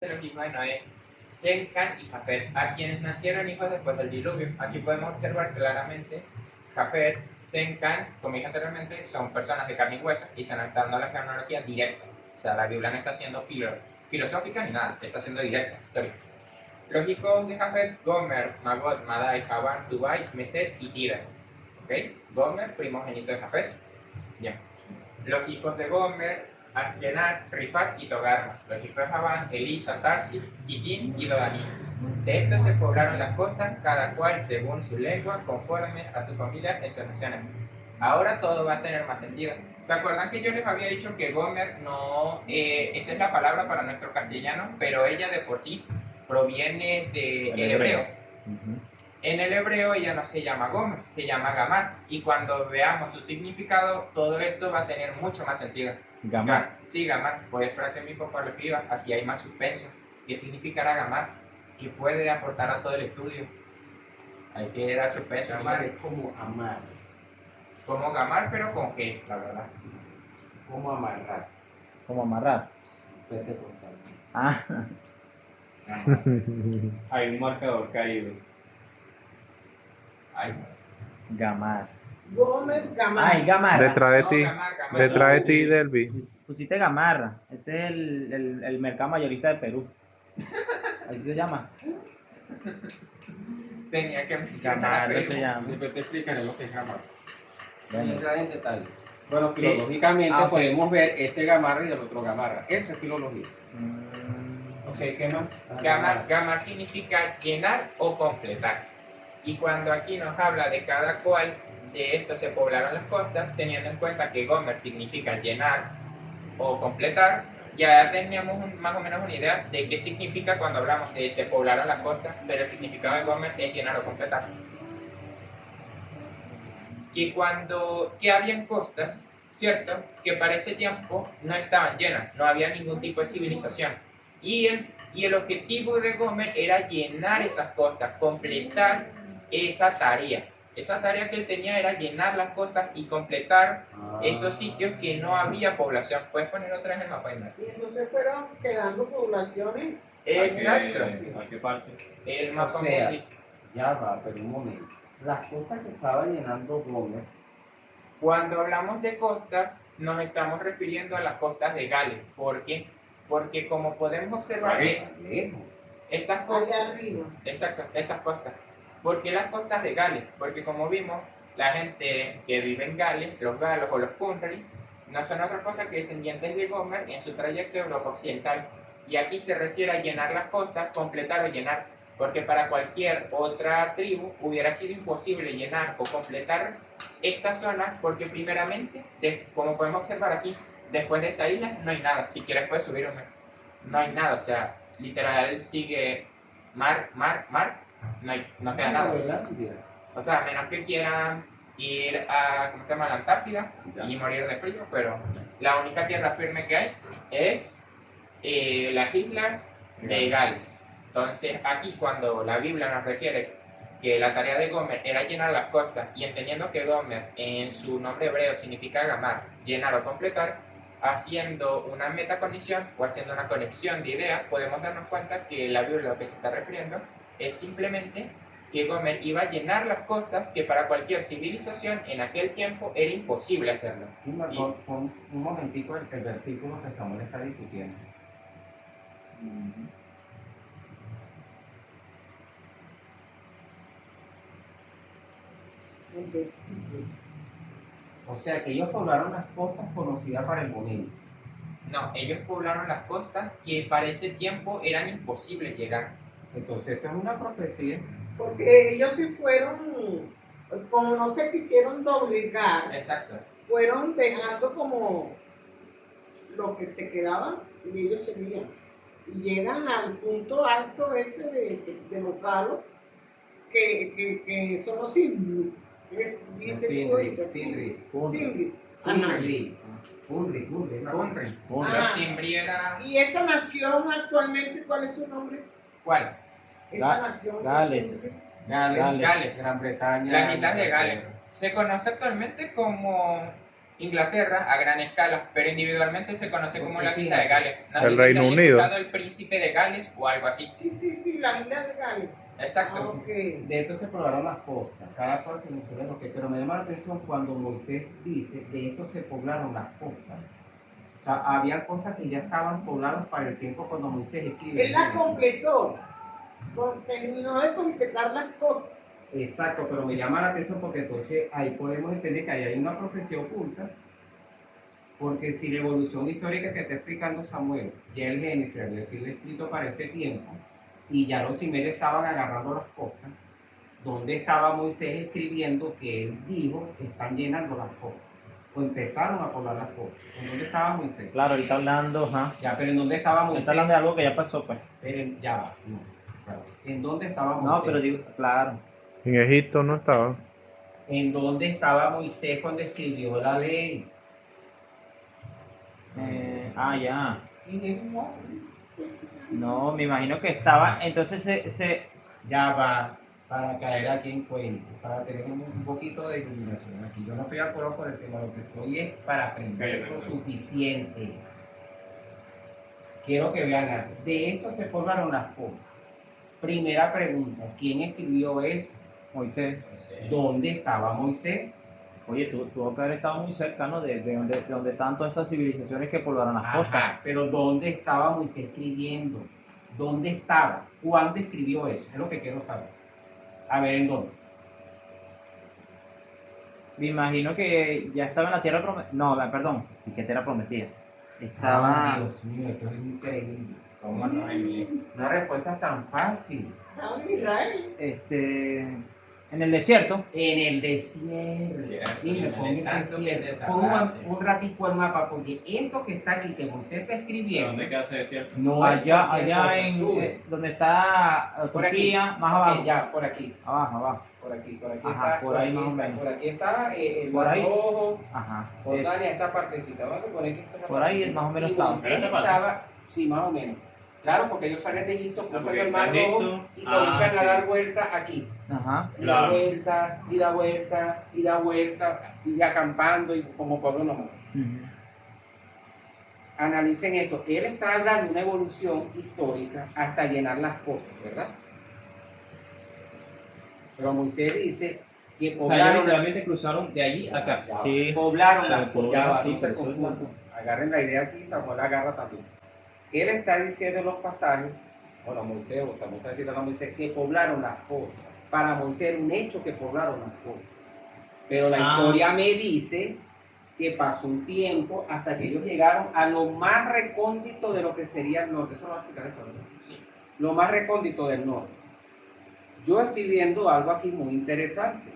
los hijos de Noé, Sem, Can y Jafet, a quienes nacieron hijos después del diluvio. Aquí podemos observar claramente Jafet, Sem, Can, como dije anteriormente, son personas de carne y hueso y se nos está dando la cronología directa. O sea, la Biblia no está siendo filosófica ni nada, está siendo directa, histórica. Los hijos de Jafet, Gomer, Magot, Madai, Javán, Tubai, Meset y Tiras. ¿Ok? Gomer, primogénito de Jafet. Bien. Los hijos de Gomer, Askenaz, Rifat y Togarma. Los hijos de Javán, Elisa, Tarsi, Kitín y Dodanim. De estos se poblaron las costas, cada cual según su lengua, conforme a su familia en sus naciones. Ahora todo va a tener más sentido. ¿Se acuerdan que yo les había dicho que Gomer no, esa es la palabra para nuestro castellano, pero ella de por sí proviene del hebreo? En el hebreo ella no se llama Gomer, se llama Gamar. Y cuando veamos su significado, todo esto va a tener mucho más sentido. Gamar. Sí, Gamar. Puedes esperar que mi papá lo escriba, así hay más suspenso. ¿Qué significará Gamar? ¿Qué puede aportar a todo el estudio? Hay que dar suspenso. Gamar es como amar. Como Gamar, pero con G, la verdad. Como amarrar. Como amarrar. Vete contar. Ah. Hay un marcador caído. Ay, Gamar. Gomer, Gamar. Ay, Gamarra. Detrás de no, ti. Gamar, Gamar. Detrás de ti, Delvi. Pusiste Gamarra. Ese es el mercado mayorista de Perú. Así se llama. Tenía que mencionar. Gamarra se llama. Después te explicaré lo que es gamar. Bueno. Entrar en detalles. Bueno, Sí. filológicamente Ah, ok. podemos ver este gamarra y el otro gamarra. Eso es filología. Ok, ¿qué más? Gamar significa llenar o completar. Y cuando aquí nos habla de cada cual de estos se poblaron las costas, teniendo en cuenta que Gomer significa llenar o completar, ya teníamos más o menos una idea de qué significa cuando hablamos de se poblaron las costas, pero el significado de Gomer es llenar o completar. Que habían costas, ¿cierto? Que para ese tiempo no estaban llenas, no había ningún tipo de civilización. Y el objetivo de Gomer era llenar esas costas, completar esa tarea. Esa tarea que él tenía era llenar las costas y completar esos sitios que no había población. ¿Puedes poner otra vez el mapa? Y entonces fueron quedando poblaciones. Exacto. ¿A qué parte? El mapa O sea, mundi. Ya va, pero un momento. Las costas que estaba llenando Gómez, Cuando hablamos de costas, nos estamos refiriendo a las costas de Gales. ¿Por qué? Porque como podemos observar, lejos. estas costas... Allá arriba. Exacto, esas costas. ¿Por qué las costas de Gales? Porque como vimos, la gente que vive en Gales, los galos o los Cumri, no son otra cosa que descendientes de Gomer en su trayecto a Europa Occidental. Y aquí se refiere a llenar las costas, completar o llenar. Porque para cualquier otra tribu hubiera sido imposible llenar o completar esta zona, porque primeramente, como podemos observar aquí, después de esta isla no hay nada. Si quieres puedes subir no hay nada, o sea, literal sigue mar, no queda nada. O sea, a menos que quieran ir a, ¿cómo se llama?, la Antártida y morir de frío, pero la única tierra firme que hay es las islas de Gales. Entonces, aquí cuando la Biblia nos refiere que la tarea de Gomer era llenar las costas, y entendiendo que Gomer en su nombre hebreo significa gamar, llenar o completar, haciendo una metaconexión o haciendo una conexión de ideas, podemos darnos cuenta que la Biblia lo que se está refiriendo es simplemente que Gomer iba a llenar las costas que para cualquier civilización en aquel tiempo era imposible hacerlo. Pon un momentico el versículo que Samuel está discutiendo. El versículo. O sea que ellos poblaron las costas conocidas para el momento. No, ellos poblaron las costas que para ese tiempo eran imposibles llegar. Entonces esto es una profecía. Porque ellos se fueron, pues como no se quisieron doblegar, Exacto. fueron dejando como lo que se quedaba y ellos seguían. Y llegan al punto alto ese de los galos, que son los Simri. Simri. Ajá. Funri. Cumri. Ah. Los Cimbri era... Y esa nación actualmente, ¿cuál es su nombre? ¿Cuál? Esa nación. Gales. Gales. Gran Bretaña. Las islas de Gales. Se conoce actualmente como Inglaterra a gran escala, pero individualmente se conoce como la isla de Gales. No El sé si Reino te has Unido. escuchado el príncipe de Gales o algo así. Sí, la isla de Gales. Exacto. Ok. De esto se poblaron las costas, cada cual se menciona lo que, pero me llama la atención cuando Moisés dice, de esto se poblaron las costas. O sea, había costas que ya estaban pobladas para el tiempo cuando Moisés escribe. Él la completó. Terminó de completar las cosas. Exacto, pero me llama la atención porque entonces ahí podemos entender que ahí hay una profecía oculta, porque si la evolución histórica que está explicando Samuel, ya el Génesis había sido escrito para ese tiempo, y ya los cimerios estaban agarrando las costas, ¿dónde estaba Moisés escribiendo que él dijo que están llenando las costas? O empezaron a poblar las costas. ¿En dónde estaba Moisés? Claro, él está hablando, ajá. Ya, pero ¿en dónde estaba Él Moisés? está hablando de algo que ya pasó, pues. Pero ya va, no, claro. ¿En dónde estaba Moisés? No, pero digo, claro. En Egipto no estaba. ¿En dónde estaba Moisés cuando escribió la ley? Ya. En el monte. No, me imagino que estaba, entonces Ya va, para caer aquí en cuenta, para tener un poquito de iluminación aquí. Yo no estoy de acuerdo con el tema, lo que estoy es para aprender lo suficiente. Quiero que vean algo. De esto se formaron las cosas. Primera pregunta, ¿quién escribió eso? Moisés. ¿Dónde estaba Moisés? Oye, tuvo que haber estado muy cercano de donde están todas estas civilizaciones que poblaron las costas. Ajá, pero ¿dónde estaba Moisés escribiendo? ¿Dónde estaba? ¿Cuándo escribió eso? Es lo que quiero saber. A ver, ¿en dónde? Me imagino que ya estaba en la tierra prometida. No, perdón, ¿y qué tierra prometida? Estaba. Dios mío, esto es increíble. ¿Cómo no hay? Una respuesta tan fácil. Estaba en Israel. En el desierto. En el desierto. Desierto, Dime, en pon el el tanto que desierto. te Pon tardaste. un ratico el mapa, porque esto que está aquí, que Moisés está escribiendo, ¿Dónde queda ese desierto? no es Allá cualquier cosa, en sube. donde está Por aquí. Turquía, más Ok, abajo. ya, por aquí. Abajo. Por aquí Ajá, está. por ahí aquí más o está, menos. por aquí está el Por Mar ahí. Rojo, Ajá. Jordania, esta partecita. Vamos a poner que esta es la Por ahí partecita. más o menos Si estaba. Moisés ¿Esta parte? estaba, sí, más o menos. Claro, porque ellos salen de Egipto, cruzan porque el Mar está Rojo Egipto. y comienzan Ah, a sí. dar vueltas aquí. Ajá. Y da Claro. vuelta, y da vuelta, y da vuelta, y acampando, y como pueblo nomás. Ujú. Analicen esto. Él está hablando de una evolución histórica hasta llenar las costas, ¿verdad? Pero Moisés dice que O sea, ellos poblaron, literalmente cruzaron de allí a acá. ya va, Sí. poblaron las Pero costas. Ya va, sí, no se pero eso es confundan. Agarren la idea aquí, Samuel agarra también. Él está diciendo en los pasajes, bueno, Moisés, o Samuel está diciendo a Moisés que poblaron las costas. Para Moisés era un hecho que poblaron las costas. Pero la historia me dice que pasó un tiempo hasta que ellos llegaron a lo más recóndito de lo que sería el norte. Eso lo va a explicar esto, ¿verdad? Sí. Lo más recóndito del norte. Yo estoy viendo algo aquí muy interesante.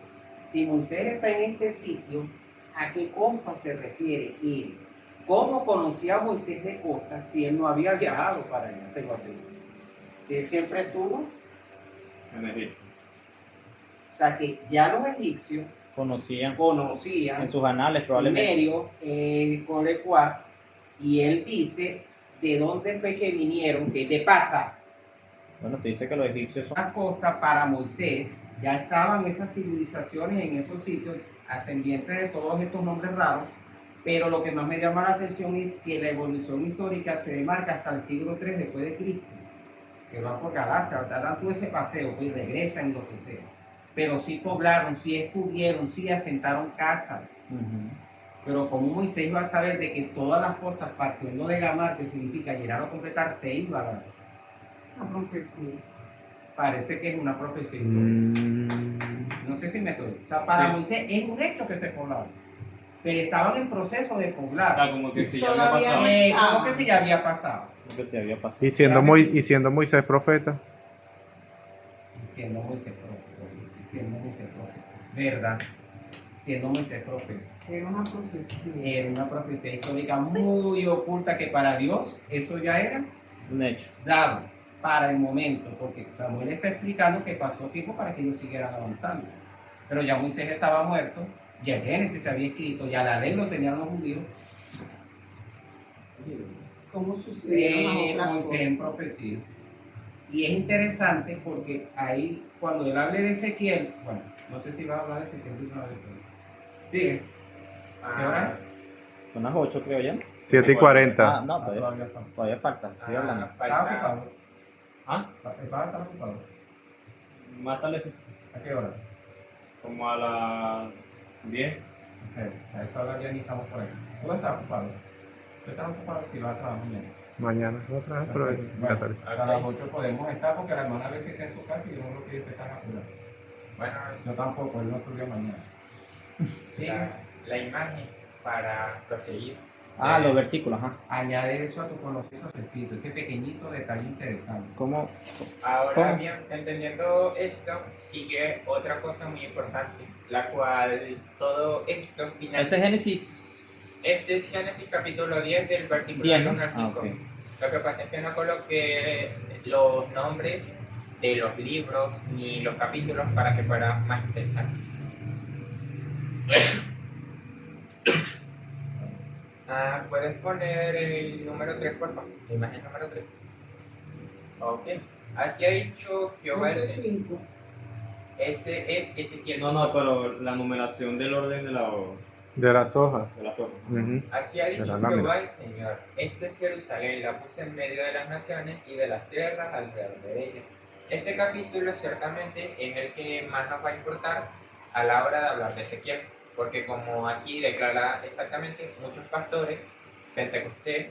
Si Moisés está en este sitio, ¿a qué costa se refiere él? ¿Cómo conocía a Moisés de costa si él no había viajado para allá? Hacerlo así. Si él siempre estuvo, En Egipto. o sea que ya los egipcios Conocían conocían en sus anales probablemente. Sumerio, Corecuá, y él dice de dónde fue que vinieron, que de pasa Bueno, se dice que los egipcios son. la costa para Moisés, ya estaban esas civilizaciones en esos sitios, ascendientes de todos estos nombres raros, pero lo que más me llama la atención es que la evolución histórica se demarca hasta el siglo III después de Cristo, que va por Galacia, dan todo ese paseo, pues regresan lo que sea. Pero sí poblaron, sí estuvieron, sí asentaron casas. Ujú. Pero como Moisés iba a saber de que todas las costas partiendo de Gamar, que significa llenar o completar, se iban a... Una profecía. Parece que es una profecía. Mm, No sé si me estoy. O sea, para Sí. Moisés es un hecho que se poblaron. Pero estaban en proceso de poblar. Está como que si ya había Todavía pasado. no. ¿Cómo que si ya había pasado? Lo que se había pasado. y siendo Moisés profeta. Siendo Moisés profeta. Siendo Moisés profeta. ¿Verdad? Siendo Moisés profeta. Era una profecía. Era una profecía histórica muy oculta que para Dios eso ya era Un hecho. dado para el momento, porque Samuel está explicando que pasó tiempo para que ellos siguieran avanzando. Pero ya Moisés estaba muerto, ya el Génesis se había escrito, ya la ley lo tenían los judíos. ¿Cómo sucedieron las otras Moisés en cosas? profecía. Y es interesante porque ahí, cuando él hable de Ezequiel, bueno, no sé si va a hablar de Ezequiel. Sigue. ¿Qué hora? Son las 8, creo ya. 7:40. No, todavía, Todavía falta. todavía falta. Sigue hablando. ¿Estás ocupado? ¿Ah? ¿Estás ocupado? Más tarde sí. ¿A qué hora? Como a las 10. Ok, a esa hora ya ni estamos por ahí. ¿Tú estás ocupado? ¿Tú estás ocupado si vas a trabajar mañana? Mañana otra vez, pero Bueno, ya tarde. a las 8 podemos estar porque la hermana a veces está en su casa y yo no lo quiero que están apurados. Bueno, Yo tampoco, él no estudia mañana. Sí. la imagen para proseguir. Los versículos, ajá. Añade eso a tu conocimiento escrito, ese pequeñito detalle interesante. ¿Cómo? Ahora ¿Cómo? bien, entendiendo esto, sigue otra cosa muy importante, la cual todo esto finaliza. Ese es Génesis. Este es Génesis capítulo 10 del versículo 10, ¿no? 1 al 5. Ok. Lo que pasa es que no coloqué los nombres de los libros ni los capítulos para que fuera más interesante. ¿Puedes poner el número 3, por favor? La imagen número 3. Ok. Así ha dicho Jehová el Señor. 11:5. Ese es Ezequiel. No, pero la numeración del orden de De las hojas. las hojas. Ujú. Así ha dicho De la lámina. Jehová el Señor. Este es Jerusalén, la puse en medio de las naciones y de las tierras alrededor de ella. Este capítulo ciertamente es el que más nos va a importar a la hora de hablar de Ezequiel, porque como aquí declara exactamente, muchos pastores pentecostés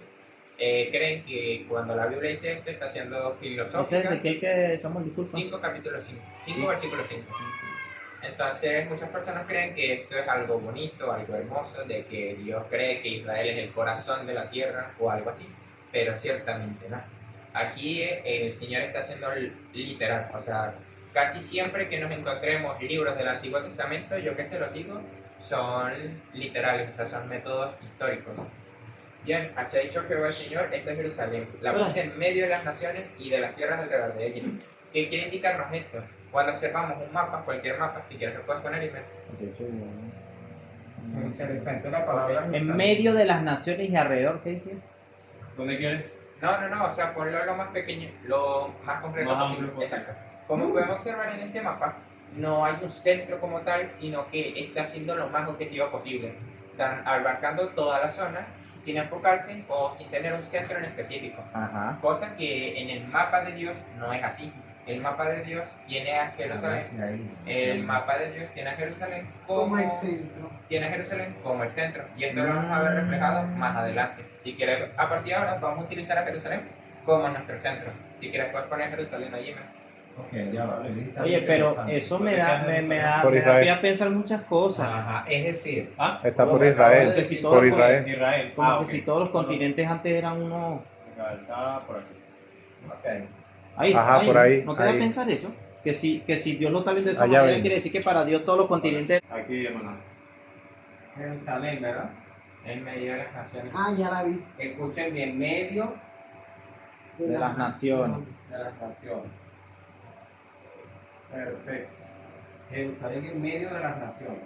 creen que cuando la Biblia dice esto está siendo Ese filosófica. es Ezequiel que Samuel, disculpa. 5 capítulo 5, 5 Sí. versículo 5. Entonces muchas personas creen que esto es algo bonito, algo hermoso, de que Dios cree que Israel es el corazón de la tierra o algo así, pero ciertamente no. Aquí el Señor está haciendo literal, o sea, casi siempre que nos encontremos libros del Antiguo Testamento, yo que se los digo, son literales, o sea, son métodos históricos. Bien, así ha dicho Jehová el Señor, esta es Jerusalén, la puse en medio de las naciones y de las tierras alrededor de ella. ¿Qué quiere indicarnos esto? Cuando observamos un mapa, cualquier mapa, si quieres lo puedes poner y ver. Interesante la palabra. En medio de las naciones y alrededor, ¿qué dice? ¿Dónde quieres? No, o sea, ponlo lo más pequeño, lo más concreto Más posible. amplio posible. Exacto. Como podemos observar en este mapa, no hay un centro como tal, sino que está siendo lo más objetivo posible. Están abarcando toda la zona sin enfocarse o sin tener un centro en específico. Ajá. Cosa que en el mapa de Dios no es así. El mapa de Dios tiene a Jerusalén. El mapa de Dios tiene a Jerusalén Como el centro. tiene a Jerusalén como el centro. Y esto lo vamos a ver reflejado más adelante. Si quieres, a partir de ahora vamos a utilizar a Jerusalén como nuestro centro. Si quieres, puedes poner Jerusalén allí. ¿no? Ok, ya vale. está Oye, pero interesante. eso me da Por pie Israel. a pensar muchas cosas. Ajá, es decir, Está por Como acabo Israel. de Que si decir, todo Por lo- Israel. Israel. Como que ok. si todos los continentes antes eran uno. Israel está por aquí. ok. Ahí, Ajá, por ahí, ¿No te da a ahí. pensar eso? Que si Dios lo está viendo de esa Allá manera, ven. quiere decir que para Dios todos los continentes. Aquí, hermano. Jerusalén, ¿verdad? En medio de las naciones. Ah, ya la vi. Escuchen bien, medio De las naciones. de las naciones. Perfecto. Jerusalén en medio de las naciones.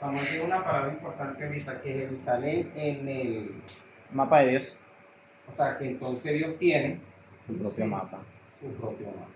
Vamos a decir una palabra importante ahorita, que Jerusalén en el... Mapa de Dios. O sea, que entonces Dios tiene Su propio Sí. mapa. su propio mapa.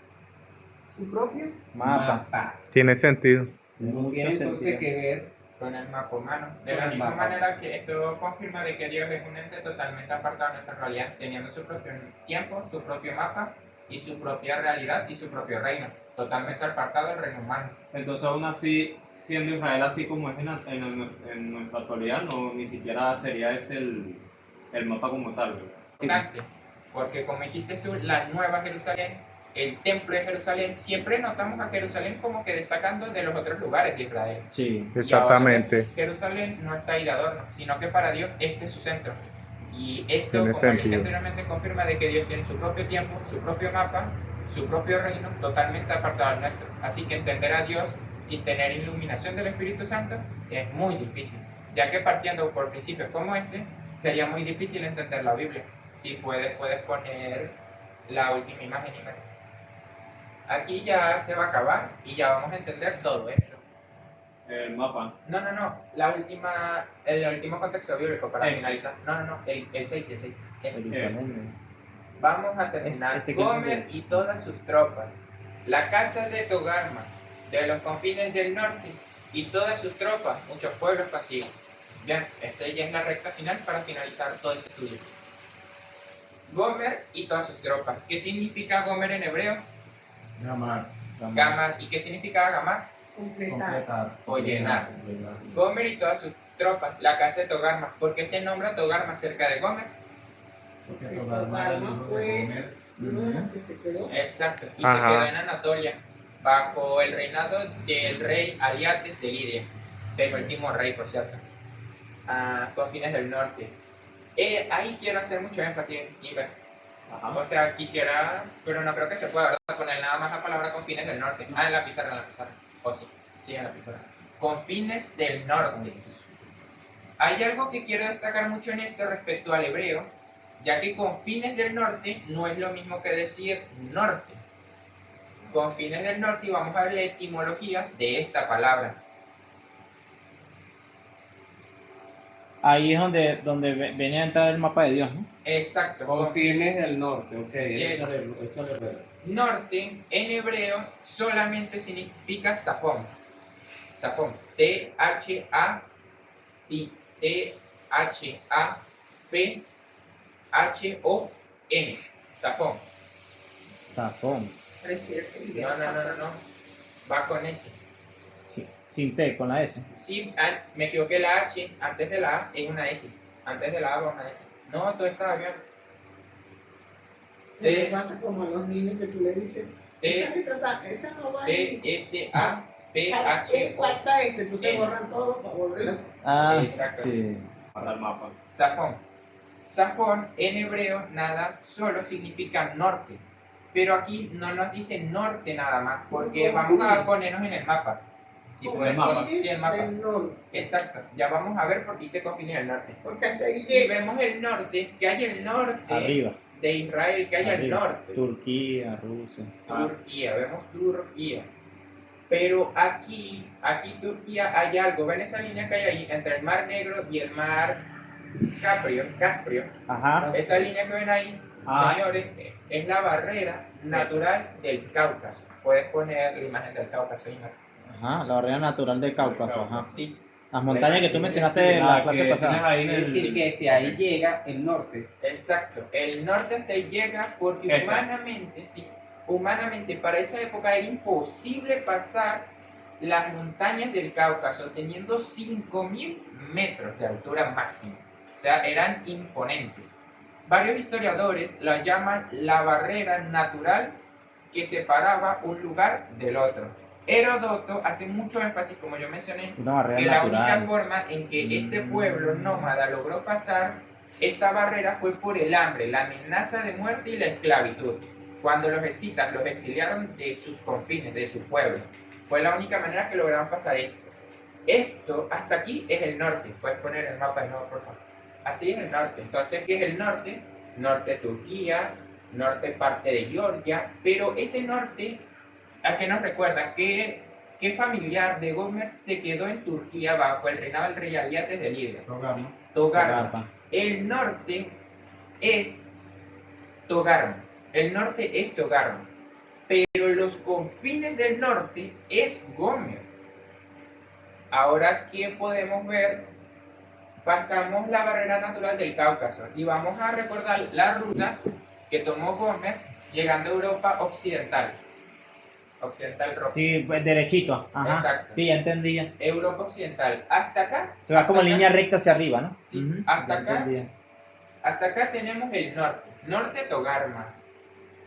¿Su propio? Mapa. Tiene sentido. No Mucho tiene entonces sentido. que ver Con el mapa humano. De Con la el misma mapa. manera que esto confirma de que Dios es un ente totalmente apartado de nuestra realidad, teniendo su propio tiempo, su propio mapa y su propia realidad y su propio reino, totalmente apartado del reino humano. Entonces, aún así, siendo Israel así como es en nuestra actualidad, no, ni siquiera sería ese el mapa como tal, ¿verdad? Importante, porque como dijiste tú, la nueva Jerusalén, el templo de Jerusalén, siempre notamos a Jerusalén como que destacando de los otros lugares de Israel. Sí. Exactamente. Y ahora Jerusalén no está ahí de adorno, sino que para Dios este es su centro. Y esto, Tiene como sentido. dije anteriormente, confirma de que Dios tiene su propio tiempo, su propio mapa, su propio reino, totalmente apartado del nuestro. Así que entender a Dios sin tener iluminación del Espíritu Santo es muy difícil, ya que partiendo por principios como este, sería muy difícil entender la Biblia. Si puedes poner la última imagen. Aquí ya se va a acabar y ya vamos a entender todo esto. El mapa. No, el último contexto bíblico para finalizar. No, el 6. Jerusalén. Vamos a terminar. Ese que Gomer es. y todas sus tropas, la casa de Togarma, de los confines del norte, y todas sus tropas, muchos pueblos contigo. Bien, esta ya es la recta final para finalizar todo este estudio. Gomer y todas sus tropas. ¿Qué significa Gomer en hebreo? Gamar. Gamar. ¿Y qué significa Gamar? Completar. Completar. O llenar. Gomer y todas sus tropas. La casa de Togarma. ¿Por qué se nombra Togarma cerca de Gomer? Porque Togarma era el hijo de fue- Gomer. Uno de los que se quedó. Exacto. Y Ajá. se quedó en Anatolia, bajo el reinado del rey Aliates de Lidia. Penúltimo rey, por cierto. Con fines del norte. Ahí quiero hacer mucho énfasis, Kimber. O sea, quisiera, pero no creo que se pueda, ¿verdad? Poner nada más la palabra con fines del norte. En la pizarra, en la pizarra. O sí, sí, en la pizarra. Con fines del norte. Hay algo que quiero destacar mucho en esto respecto al hebreo, ya que con fines del norte no es lo mismo que decir norte. Con fines del norte, y vamos a ver la etimología de esta palabra. Ahí es donde viene a entrar el mapa de Dios, ¿no? Exacto. Con fines del norte, ok. Yes. Échale ver. Norte en hebreo solamente significa Safón. Safón. T-H-A, sí, T-H-A-P-H-O-N. Safón. Safón. No. Va con S. Sí, sin T, con la S. Sí, me equivoqué, la H antes de la A es una S. Antes de la A va una S. No, todo estaba bien. ¿Qué pasa como a los niños que tú le dices? Esa T, esa no va a ir. T-S-A-P-H-O. Falta entonces borran todo para volverlas. Ah, Exacto. sí. Para el mapa. Safón. Safón en hebreo nada solo significa norte. Pero aquí no nos dice norte nada más, porque vamos a ponernos en el mapa. Sí, Como el mapa. fines Sí, el mapa. del norte. Exacto. Ya vamos a ver por qué dice con fines del norte. Porque hasta ahí Si llega. vemos el norte, que hay el norte Arriba. de Israel, que hay al Arriba. norte. Turquía, Rusia. Turquía, vemos Turquía. Pero aquí Turquía hay algo. ¿Ven esa línea que hay ahí entre el Mar Negro y el Mar Caspio? Ajá. Esa línea que ven ahí, Ah. señores, es la barrera natural del Cáucaso. Puedes poner la imagen del Cáucaso, Ina. Ajá, la barrera natural del Cáucaso. Ajá. Sí, Las montañas que tú mencionaste en la clase pasada. Ahí en Es decir, el, que desde ahí llega el norte. exacto. El norte hasta ahí llega porque Esta. humanamente para esa época era imposible pasar las montañas del Cáucaso teniendo 5.000 metros de altura máxima. O sea, eran imponentes. Varios historiadores la llaman la barrera natural que separaba un lugar del otro. Heródoto hace mucho énfasis, como yo mencioné, Una barrera que la única natural. forma en que este pueblo nómada logró pasar esta barrera fue por el hambre, la amenaza de muerte y la esclavitud. Cuando los escitas los exiliaron de sus confines, de su pueblo. Fue la única manera que lograron pasar esto. Esto, hasta aquí es el norte. Puedes poner el mapa de nuevo, por favor. Hasta ahí es el norte. Entonces, ¿qué es el norte? Norte Turquía, norte parte de Georgia, pero ese norte, ¿a qué nos recuerda? ¿Qué familiar de Gomer se quedó en Turquía bajo el reinado del rey Aliates de Lidia? Togarma. Togarma. El norte es Togarma. El norte es Togarma. Pero los confines del norte es Gomer. Ahora, ¿qué podemos ver? Pasamos la barrera natural del Cáucaso y vamos a recordar la ruta que tomó Gomer llegando a Europa occidental. Occidental rojo. Sí, pues derechito. Ajá. Exacto. Sí, ya entendí ya. Europa occidental. Hasta acá. Se va hasta como en acá- línea recta hacia arriba, ¿no? Sí, Ujú, hasta ya acá. entendí. Hasta acá tenemos el norte. Norte Togarma.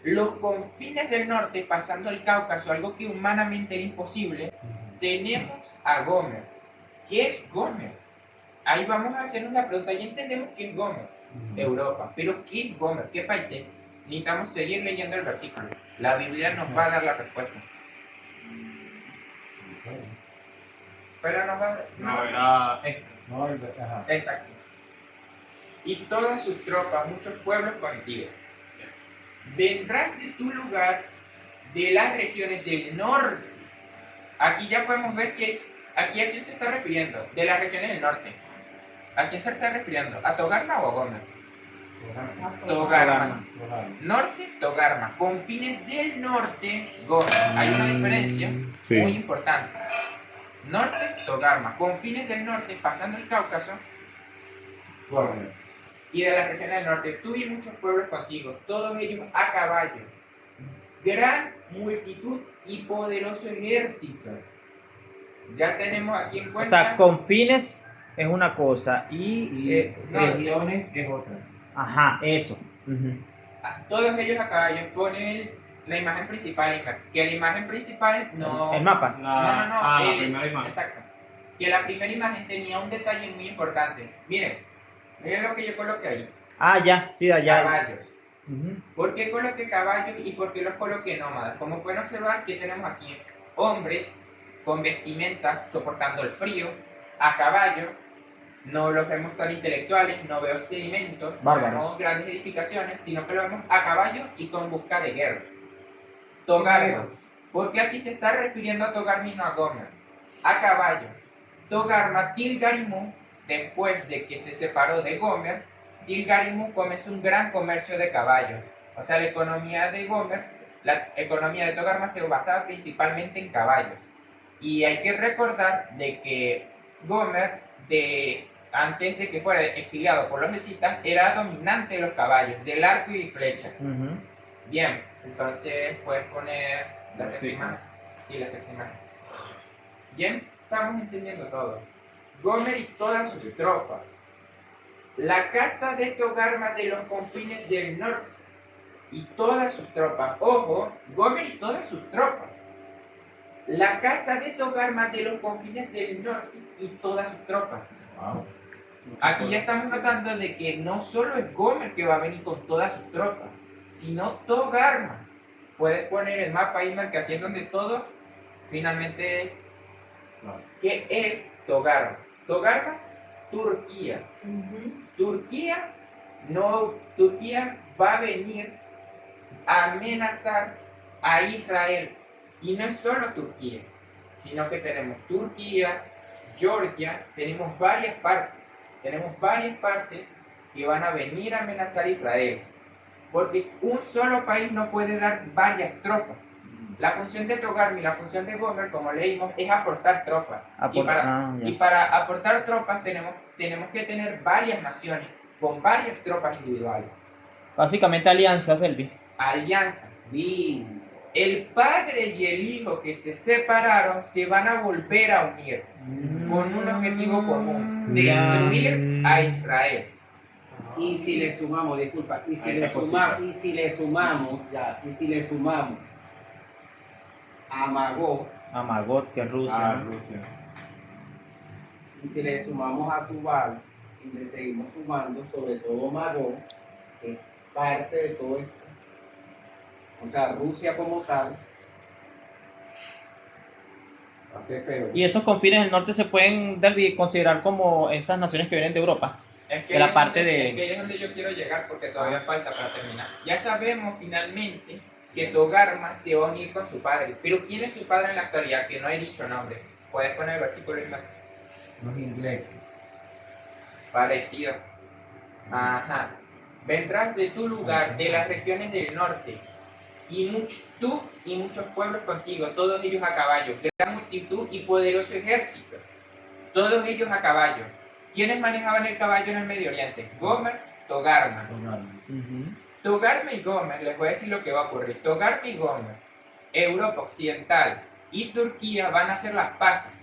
Los confines del norte, pasando el Cáucaso, algo que humanamente era imposible, tenemos a Gomer. ¿Qué es Gomer? Ahí vamos a hacernos la pregunta. Ya entendemos qué es Gomer. Europa. Pero ¿qué es Gomer? ¿Qué país es? Necesitamos seguir leyendo el versículo. La Biblia nos va a dar la respuesta. Pero nos va a dar... no, era este. No, ajá. Exacto. Y todas sus tropas, muchos pueblos contigo. Vendrás de tu lugar, de las regiones del norte. Aquí ya podemos ver que aquí a quién se está refiriendo, de las regiones del norte. ¿A quién se está refiriendo? ¿A Togarma o a Gomer? Togarma. Norte, Togarma. Con fines del norte, Gomer. Hay una diferencia Sí. muy importante. Norte, Togarma. Con fines del norte, pasando el Cáucaso, Gomer. Y de la región del norte, tú y muchos pueblos contigo, todos ellos a caballo, gran multitud y poderoso ejército. Ya tenemos aquí en O cuenta. sea, confines es una cosa y... Y no, regiones es otra. ajá, eso. Ujú. Todos ellos a caballo ponen la imagen principal, que la imagen principal no... El mapa. No, La el- primera imagen. Exacto. Que la primera imagen tenía un detalle muy importante. Miren lo que yo coloqué ahí. Ah, ya, sí, de allá. Caballos. Ujú. ¿Por qué coloqué caballos y por qué los coloqué nómadas? Como pueden observar, que tenemos aquí hombres con vestimenta soportando el frío, a caballo. No los vemos tan intelectuales, no veo sedimentos, no Bárbaros. vemos grandes edificaciones, sino que lo vemos a caballo y con busca de guerra. Togarma. ¿Por qué aquí se está refiriendo a Togarma y no a Gomer? A caballo. Togarma, Tilgarimu, después de que se separó de Gomer, Tilgarimu comenzó un gran comercio de caballos. O sea, la economía de Gomer, la economía de Togarma se basaba principalmente en caballos. Y hay que recordar de que Gomer, antes de que fuera exiliado por los escitas, era dominante de los caballos, del arco y flecha. Ujú. Bien, entonces puedes poner la Sí. séptima. Sí, la séptima. Bien, estamos entendiendo todo. Gomer y todas sus tropas. La casa de Togarma de los confines del norte y todas sus tropas. Ojo, Gomer y todas sus tropas. La casa de Togarma de los confines del norte y todas sus tropas. Wow. Aquí ya estamos notando de que no solo es Gomer que va a venir con todas sus tropas, sino Togarma. Puedes poner el mapa ahí, que aquí es donde todo finalmente... ¿Qué es Togarma? Togarma, Turquía. Turquía va a venir a amenazar a Israel. Y no es solo Turquía, sino que tenemos Turquía, Georgia, tenemos varias partes que van a venir a amenazar a Israel. Porque un solo país no puede dar varias tropas. La función de Togarma y la función de Gomer, como leímos, es aportar tropas. Ya. Y para aportar tropas tenemos que tener varias naciones con varias tropas individuales. Básicamente alianzas, Delvi. Alianzas. El padre y el hijo que se separaron se van a volver a unir con un objetivo común: destruir a Israel. Y si le sumamos, disculpa, y si Ahí le está sumamos, y si le sumamos a Magog, A Magot, que es Rusia. Ah, ¿no? Rusia. y si le sumamos a Tubal, y le seguimos sumando, sobre todo Magog, que es parte de todo esto, o sea, Rusia como tal, hace feo. Y esos confines del norte se pueden, Delvi, considerar como esas naciones que vienen de Europa. Es que De la ahí es parte donde- de- es que ahí es donde yo quiero llegar, porque todavía falta para terminar. Ya sabemos finalmente que Togarma se va a unir con su padre. Pero ¿quién es su padre en la actualidad? Que no he dicho nombre. Puedes poner el versículo en la... Los ingleses. Parecido. Ajá. Vendrás de tu lugar, de las regiones del norte, y tú y muchos pueblos contigo, todos ellos a caballo, gran multitud y poderoso ejército, todos ellos a caballo. ¿Quiénes manejaban el caballo en el Medio Oriente? Gomer, Togarma. Ujú. Togarma y Gomer, les voy a decir lo que va a ocurrir. Togarma y Gomer, Europa Occidental y Turquía van a hacer las paces.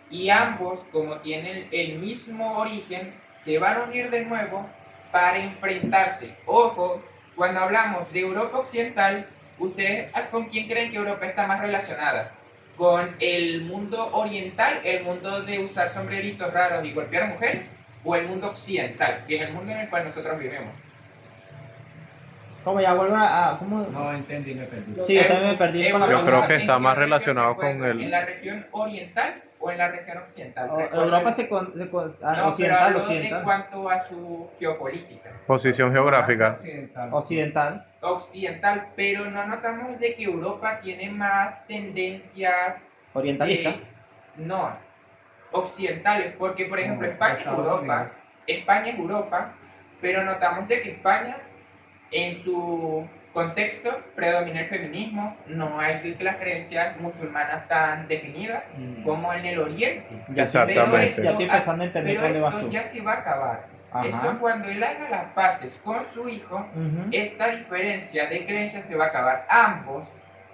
Y ambos, como tienen el mismo origen, se van a unir de nuevo para enfrentarse. Ojo, cuando hablamos de Europa Occidental, ¿ustedes con quién creen que Europa está más relacionada? ¿Con el mundo oriental, el mundo de usar sombreritos raros y golpear mujeres? ¿O el mundo occidental, que es el mundo en el cual nosotros vivimos? ¿Cómo ya vuelvo a ¿cómo? No entendí, me perdí. Sí, yo también me perdí con la Yo creo que ¿En está qué más región relacionado se con encuentra? el... ¿En la región oriental o en la región occidental? Europa No, pero occidental, hablo en occidental. cuanto a su geopolítica. Posición geográfica. Occidental. Occidental, pero no notamos de que Europa tiene más tendencias Orientalista. no, occidentales, porque por ejemplo No, España es Estados Europa, pero notamos de que España en su Contexto, predomina el feminismo, no hay las creencias musulmanas tan definidas como en el Oriente. Ya Exactamente. estoy empezando a entender Pero dónde vas esto tú. ya se va a acabar. Ajá. Esto cuando él haga las paces con su hijo, Ujú. esta diferencia de creencias se va a acabar. Ambos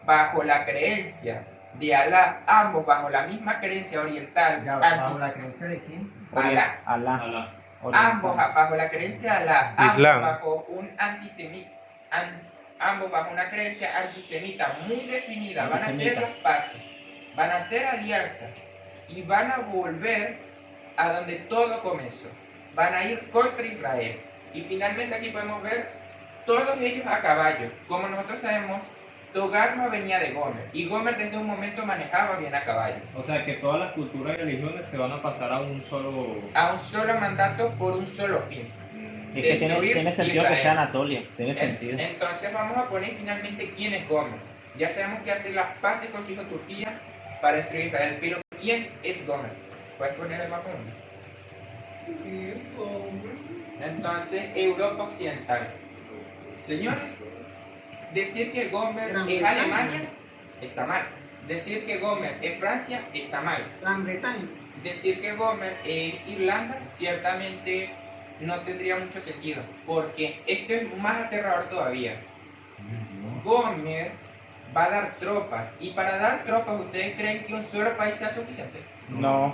bajo la creencia de Alá, ambos bajo la misma creencia oriental, Ya, ¿bajo la creencia de quién? Alá. Alá. Alá. Ambos bajo la creencia de Alá, ambos Islam. bajo un ambos bajo una creencia antisemita muy definida, van a hacer Antisemita. las paces, van a hacer alianza y van a volver a donde todo comenzó. Van a ir contra Israel. Y finalmente aquí podemos ver todos ellos a caballo. Como nosotros sabemos, Togarma venía de Gomer y Gomer desde un momento manejaba bien a caballo. O sea que todas las culturas y religiones se van a pasar a un solo... A un solo mandato por un solo fin. Es que Destruir tiene sentido que Israel. sea Anatolia. Tiene sentido. Entonces vamos a poner finalmente quién es Gomer. Ya sabemos que hacer las paces con su hijo Turquía para destruir Israel. Pero ¿quién es Gomer? ¿Puedes poner el mapa mundo? Entonces, Europa Occidental. Señores, decir que Gomer Gran es Bretaña. Alemania está mal. Decir que Gomer es Francia está mal. Gran Bretaña. Decir que Gomer es Irlanda ciertamente no tendría mucho sentido, porque esto es más aterrador todavía. Gomer va a dar tropas, y para dar tropas, ¿ustedes creen que un solo país sea suficiente? No.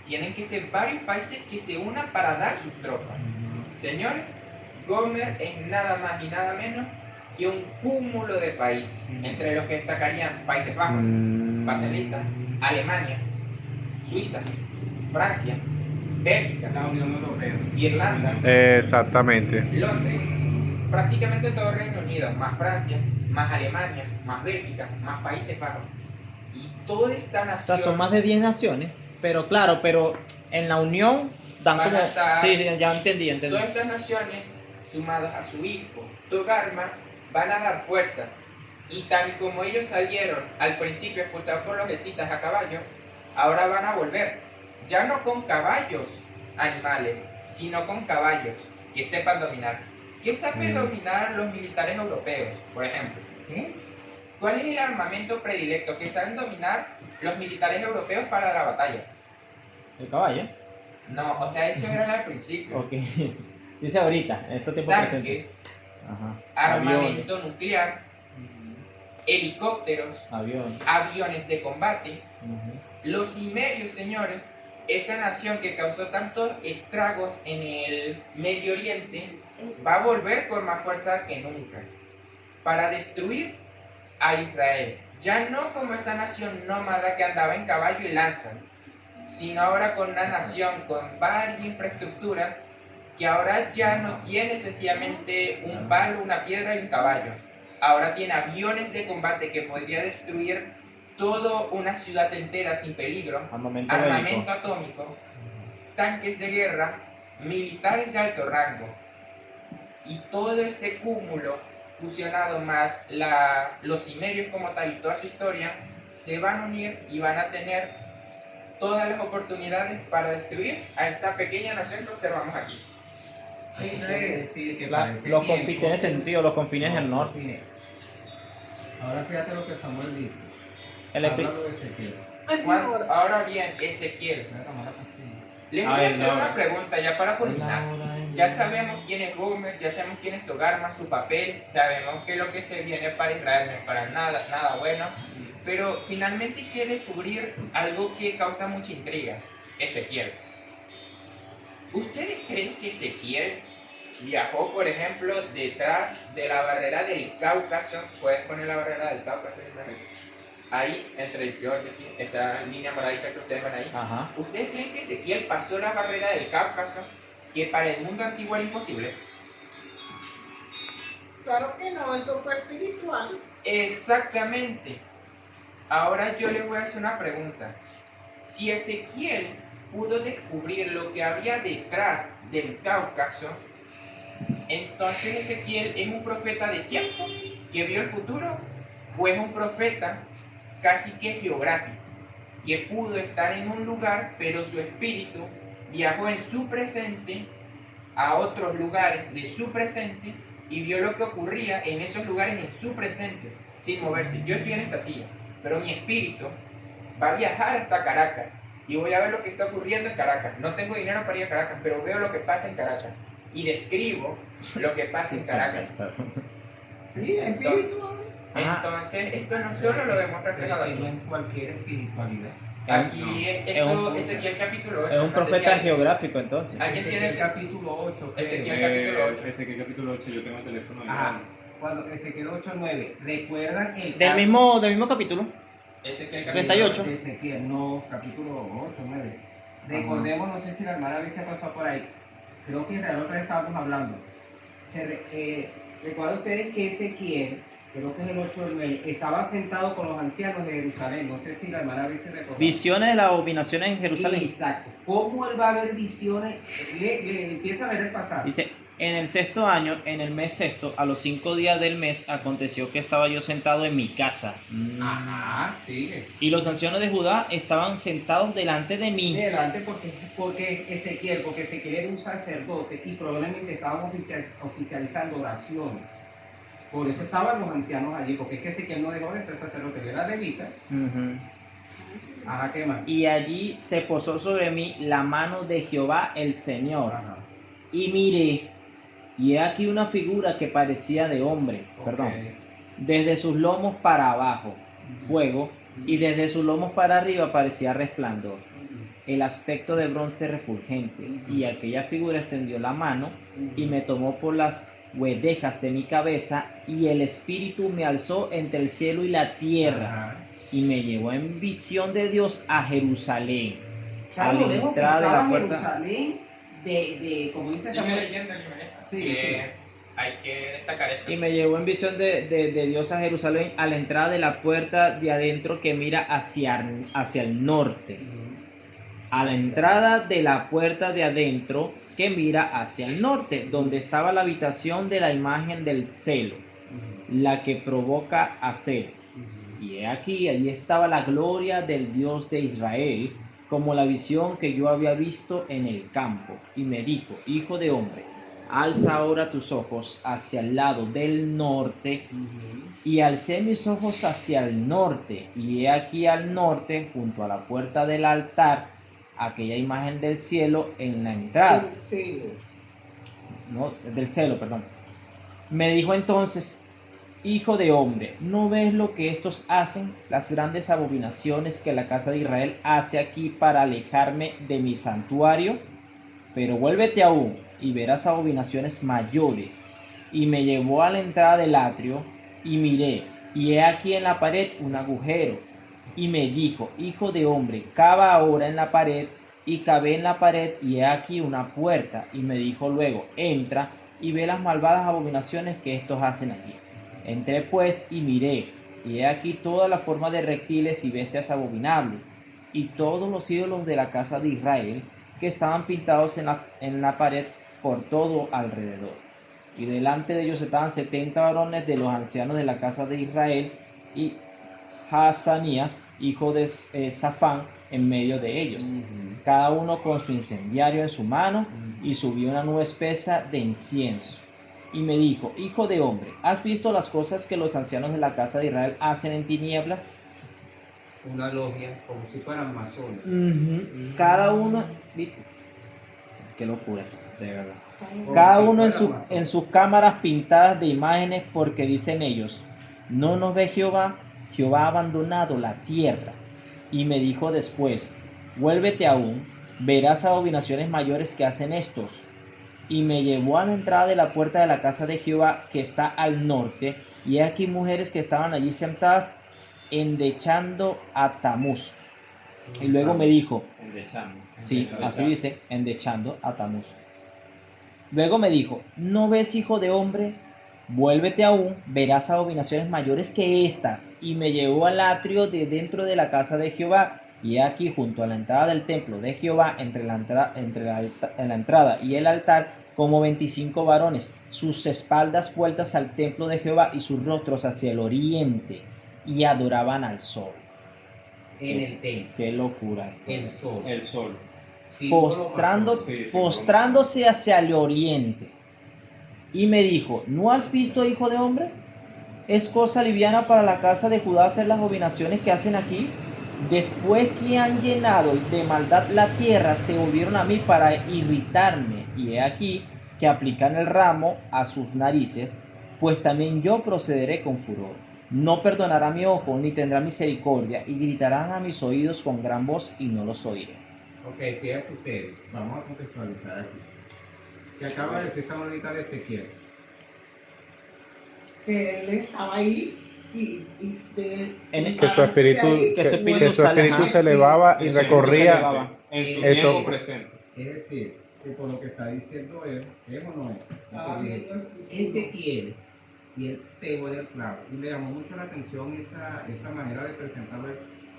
Tienen que ser varios países que se unan para dar sus tropas. Señores, Gomer es nada más y nada menos que un cúmulo de países, entre los que destacarían Países Bajos, pasen lista, Alemania, Suiza, Francia, Bélgica, La Unión Europea. Irlanda, Exactamente. Londres, prácticamente todo Reino Unido, más Francia, más Alemania, más Bélgica, más Países Bajos. Y toda esta O sea, nación... son más de 10 naciones. Pero claro, pero en la unión dan Van a como... estar- Sí, ya entendí. Todas estas naciones, sumadas a su hijo, Togarma, van a dar fuerza. Y tal como ellos salieron al principio expulsados por los escitas a caballo, ahora van a volver. Ya no con caballos animales, sino con caballos que sepan dominar. ¿Qué saben dominar los militares europeos, por ejemplo? ¿Qué? ¿Cuál es el armamento predilecto que saben dominar los militares europeos para la batalla? El caballo. No, o sea, eso era al principio. Ok. Dice ahorita, en estos tiempos presentes. Tanques, Ajá. armamento nuclear, helicópteros, Avión. aviones de combate. Ujú. Los cimerios, señores, esa nación que causó tantos estragos en el Medio Oriente, va a volver con más fuerza que nunca para destruir a Israel. Ya no como esa nación nómada que andaba en caballo y lanza, sino ahora con una nación con varias infraestructuras que ahora ya no tiene sencillamente un palo, una piedra y un caballo. Ahora tiene aviones de combate que podría destruir toda una ciudad entera sin peligro, Armamento armamento bélico. atómico, tanques de guerra, militares de alto rango. Y todo este cúmulo fusionado más los cimerios como tal y toda su historia se van a unir y van a tener todas las oportunidades para destruir a esta pequeña nación que observamos aquí. Quiere decir que La- para ese los tiempo- confines tiene sentido, los confines del norte. confines. Ahora fíjate lo que Samuel dice. El espi- Háblalo de Ezequiel. Ay, no. Ahora bien, Ezequiel, Voy a tomar la pastilla. les A voy a ver, hacer no. una pregunta ya para culminar. Ya sabemos quién es Gomer, ya sabemos quién es Togarma, su papel, sabemos que lo que se viene para Israel no es para nada, nada bueno, pero finalmente quiere descubrir algo que causa mucha intriga, Ezequiel. ¿Ustedes creen que Ezequiel viajó, por ejemplo, detrás de la barrera del Cáucaso? ¿Puedes poner la barrera del Cáucaso? Ahí, entre Georgia, sí, esa línea moradita que ustedes ven ahí. Ajá. ¿Ustedes creen que Ezequiel pasó la barrera del Cáucaso, que para el mundo antiguo era imposible? Claro que no, eso fue espiritual. Exactamente. Ahora yo les voy a hacer una pregunta. Si Ezequiel pudo descubrir lo que había detrás del Cáucaso, entonces Ezequiel es un profeta de tiempo que vio el futuro, o es un profeta casi que geográfico, que pudo estar en un lugar, pero su espíritu viajó en su presente a otros lugares de su presente y vio lo que ocurría en esos lugares en su presente, sin moverse. Yo estoy en esta silla, pero mi espíritu va a viajar hasta Caracas y voy a ver lo que está ocurriendo en Caracas. No tengo dinero para ir a Caracas, pero veo lo que pasa en Caracas y describo lo que pasa en Caracas. Sí, espíritu. Entonces, esto no solo lo vemos reflejado No aquí. en cualquier espiritualidad. Aquí Es un- Ezequiel capítulo 8. Es un no sé profeta si hay- geográfico entonces. ¿Alguien tiene Ezequiel ese? capítulo 8. creo. Ezequiel capítulo 8. Ezequiel capítulo 8, yo tengo el teléfono ahí. Ajá. Cuando Ezequiel 8:9. ¿Recuerdan el Del caso mismo capítulo. Ezequiel 38. de Ezequiel? No, capítulo 8:9. Recordemos, no sé si la hermana Alicia pasó por ahí. Creo que en realidad otra vez estábamos hablando. ¿Recuerdan ustedes que Ezequiel, creo que es el 8:9, estaba sentado con los ancianos de Jerusalén? No sé si la hermana Alicia recordó. Visiones de las abominaciones en Jerusalén. Exacto. ¿Cómo él va a ver visiones? Le empieza a ver el pasado. Dice, en el 6.º año, en el mes sexto, a los 5 días del mes, aconteció que estaba yo sentado en mi casa. Ajá, sigue. Y los ancianos de Judá estaban sentados delante de mí. Adelante, porque Ezequiel era un sacerdote y probablemente estaban oficializando oraciones. Por eso estaban los ancianos allí, porque es que Ezequiel no dejó de ser sacerdote, él era levita. Ujú. Ajá, ¿qué más? Y allí se posó sobre mí la mano de Jehová el Señor. Ajá. Y miré, y he aquí una figura que parecía de hombre, perdón, desde sus lomos para abajo, fuego, y desde sus lomos para arriba parecía resplandor, el aspecto de bronce refulgente. Y aquella figura extendió la mano y me tomó por las huedejas de mi cabeza, y el espíritu me alzó entre el cielo y la tierra, Ajá. y me llevó en visión de Dios a Jerusalén, a ¿Sabes la lo lejos que entrada de estaba la puerta. Jerusalén? Como dice Sigue Samuel. leyendo, Jiménez, Sí, que hay que destacar esto. Y me llevó en visión de Dios a Jerusalén, a la entrada de la puerta de adentro que mira hacia el norte. A la entrada de la puerta de adentro que mira hacia el norte, donde estaba la habitación de la imagen del celo, la que provoca a celos. Y he aquí, allí estaba la gloria del Dios de Israel, como la visión que yo había visto en el campo. Y me dijo, hijo de hombre, alza ahora tus ojos hacia el lado del norte. Y alcé mis ojos hacia el norte, y he aquí al norte, junto a la puerta del altar, aquella imagen del cielo en la entrada. El celo. No, del celo, perdón. Me dijo entonces, hijo de hombre, ¿no ves lo que estos hacen? Las grandes abominaciones que la casa de Israel hace aquí para alejarme de mi santuario. Pero vuélvete aún y verás abominaciones mayores. Y me llevó a la entrada del atrio y miré, y he aquí en la pared un agujero. Y me dijo, hijo de hombre, cava ahora en la pared. Y cavé en la pared, y he aquí una puerta. Y me dijo luego, entra y ve las malvadas abominaciones que estos hacen aquí. Entré pues y miré, y he aquí toda la forma de reptiles y bestias abominables, y todos los ídolos de la casa de Israel, que estaban pintados en la pared por todo alrededor. Y delante de ellos estaban 70 varones de los ancianos de la casa de Israel, y Hazanías, hijo de Safán, en medio de ellos, cada uno con su incendiario en su mano, y subió una nube espesa de incienso. Y me dijo, hijo de hombre, ¿has visto las cosas que los ancianos de la casa de Israel hacen en tinieblas? Una logia, como si fueran masones. Cada uno, qué locura eso, de verdad. Cada uno en sus cámaras pintadas de imágenes, porque dicen ellos, ¿no nos ve Jehová? Jehová ha abandonado la tierra. Y me dijo después, vuélvete aún, verás abominaciones mayores que hacen estos. Y me llevó a la entrada de la puerta de la casa de Jehová, que está al norte, y he aquí mujeres que estaban allí sentadas endechando a Tamuz. Y luego me dijo, sí, así dice, endechando a Tamuz. Luego me dijo, ¿no ves, hijo de hombre? Vuélvete aún, verás abominaciones mayores que estas. Y me llevó al atrio de dentro de la casa de Jehová, y he aquí junto a la entrada del templo de Jehová, en la entrada y el altar, como 25 varones, sus espaldas vueltas al templo de Jehová y sus rostros hacia el oriente, y adoraban al sol. En el templo. Qué locura. El sol. El sol. Símbolo Postrando, masón. Sí, sí, postrándose hacia el oriente. Y me dijo, ¿no has visto, hijo de hombre? ¿Es cosa liviana para la casa de Judá hacer las abominaciones que hacen aquí? Después que han llenado de maldad la tierra, se volvieron a mí para irritarme. Y he aquí que aplican el ramo a sus narices, pues también yo procederé con furor. No perdonará mi ojo, ni tendrá misericordia, y gritarán a mis oídos con gran voz, y no los oiré. Ok, fíjate ustedes, vamos a contextualizar aquí. Que acaba de decir esa ahorita de Ezequiel. Que él estaba ahí y de Que su espíritu, Que su espíritu que su sale, espíritu ajá. se elevaba y El espíritu recorría. se elevaba en su Eso. tiempo presente. Es decir, que por lo que está diciendo él, ¿es o no es? estaba viendo el futuro. Ezequiel, y él pegó del clavo. Y le llamó mucho la atención esa manera de presentarlo,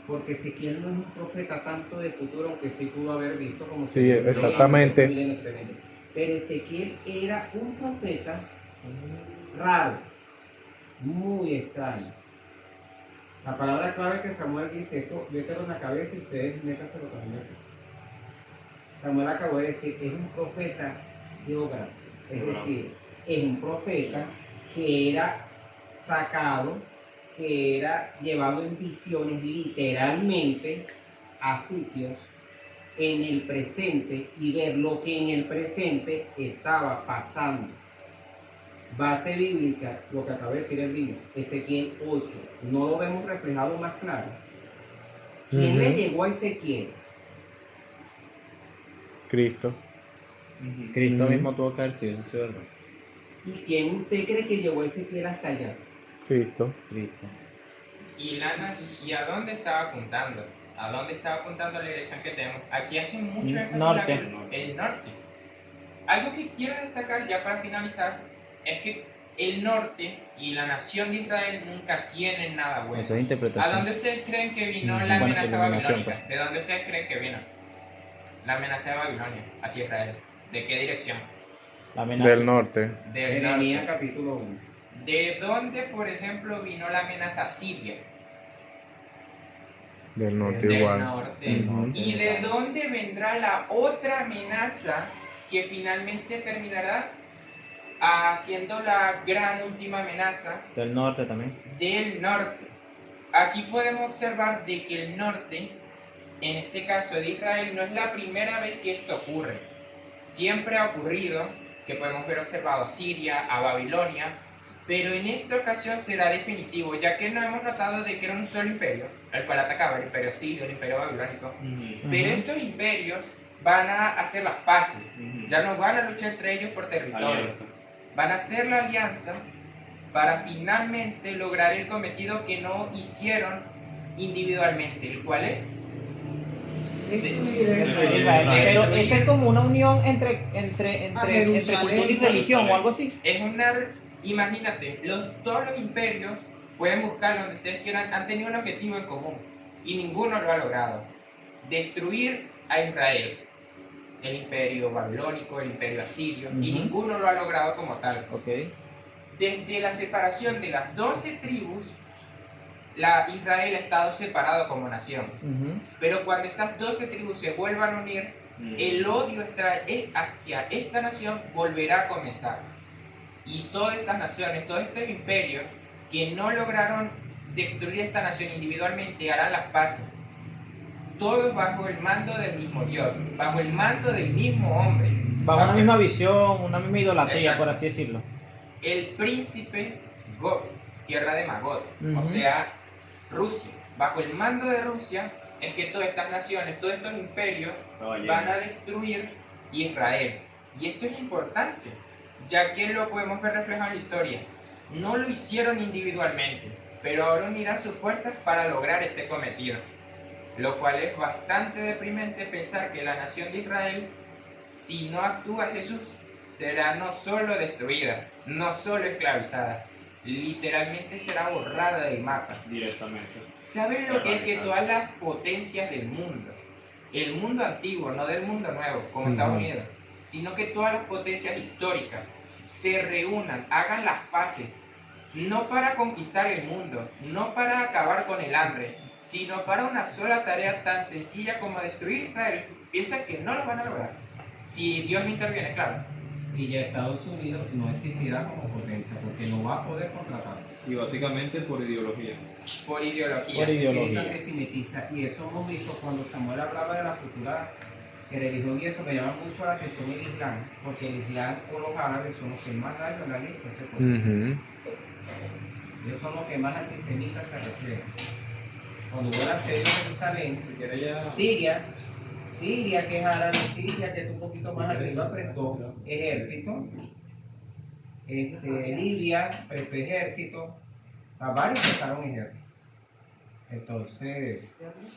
porque Ezequiel no es un profeta tanto de futuro, aunque sí pudo haber visto como Sí, se vio exactamente. en el excelente. Pero Ezequiel era un profeta raro, muy extraño. La palabra clave que Samuel dice, esto, mételo en la cabeza y ustedes métaselo también. Samuel acabó de decir, es un profeta geógrafo, es decir, es un profeta que era sacado, que era llevado en visiones literalmente a sitios en el presente y ver lo que en el presente estaba pasando. Base bíblica, lo que acaba de decir el niño, Ezequiel 8, no lo vemos reflejado más claro. ¿Quién le llegó a Ezequiel? Cristo. Cristo Ujú. mismo tuvo que haber sido, eso es verdad. ¿Y quién usted cree que llevó a Ezequiel hasta allá? Cristo. Cristo. ¿Y a dónde estaba apuntando? ¿A dónde estaba apuntando la dirección que tenemos? Aquí hacen mucho énfasis Norte. el norte. Algo que quiero destacar ya para finalizar es que el norte y la nación de Israel nunca tienen nada bueno. Eso es ¿A interpretación. dónde ustedes creen que vino Ujú, la bueno, amenaza iluminación, babilónica? ¿De dónde ustedes creen que vino la amenaza de Babilonia hacia Israel? ¿De qué dirección? La amenaza. Del norte. Del Jeremías norte. capítulo 1. ¿De dónde, por ejemplo, vino la amenaza siria? Del norte Del igual. norte. Ujú. ¿Y de dónde vendrá la otra amenaza que finalmente terminará haciendo la gran última amenaza? Del norte también. Del norte. Aquí podemos observar de que el norte, en este caso de Israel, no es la primera vez que esto ocurre. Siempre ha ocurrido que podemos ver observado a Siria, a Babilonia, pero en esta ocasión será definitivo, ya que no hemos notado de que era un solo imperio, el cual atacaba el imperio sirio, el imperio babilónico. Pero estos imperios van a hacer las paces, ya no van a luchar entre ellos por territorio, Alianza. van a hacer la alianza para finalmente lograr el cometido que no hicieron individualmente, el cual es Pero esa es como una unión entre cultura y religión o algo así. es una, imagínate, todos los imperios pueden buscar donde ustedes quieran, han tenido un objetivo en común y ninguno lo ha logrado: destruir a Israel, el imperio babilónico, el imperio asirio, y Ujú. ninguno lo ha logrado como tal. Ok. Desde la separación de las 12 tribus, Israel ha estado separado como nación. Ujú. Pero cuando estas 12 tribus se vuelvan a unir, el odio hacia esta nación volverá a comenzar. Y todas estas naciones, todos estos imperios que no lograron destruir esta nación individualmente harán las paces. Todos bajo el mando del mismo Dios, bajo el mando del mismo hombre. Bajo una misma visión, una misma idolatría, Exacto. por así decirlo. El príncipe Gog, tierra de Magog, o Ujú. sea, Rusia. Bajo el mando de Rusia es que todas estas naciones, todos estos imperios van a destruir Israel. Y esto es importante, ya que lo podemos ver reflejado en la historia. No lo hicieron individualmente, pero ahora unirán sus fuerzas para lograr este cometido. Lo cual es bastante deprimente pensar que la nación de Israel, si no actúa Jesús, será no solo destruida, no solo esclavizada, literalmente será borrada del mapa. Directamente. ¿Saben lo que es que todas las potencias del mundo, el mundo antiguo, no del mundo nuevo, como Estados Unidos, sino que todas las potencias históricas se reúnan, hagan las paces, no para conquistar el mundo, no para acabar con el hambre, sino para una sola tarea tan sencilla como destruir Israel? Piensan que no lo van a lograr. Si Dios no interviene, claro. Y ya Estados Unidos no existirá como potencia porque no va a poder contratar. Y básicamente por ideología. Por ideología. Por ideología. Es antisemitista. Y eso hemos visto cuando Samuel hablaba de la futura religión y eso me llama mucho la atención el Islam, porque el Islam o los árabes son los que más daño a la ley se puede. Ujú. Ellos son los que más antisemitas se refieren. Cuando hubo el asedio de Jerusalén, Si quieres ya... Siria, que es árabe, Siria, que es un poquito más arriba, prestó ejército. Libia prestó ejército. O sea, varios prestaron ejército. Entonces,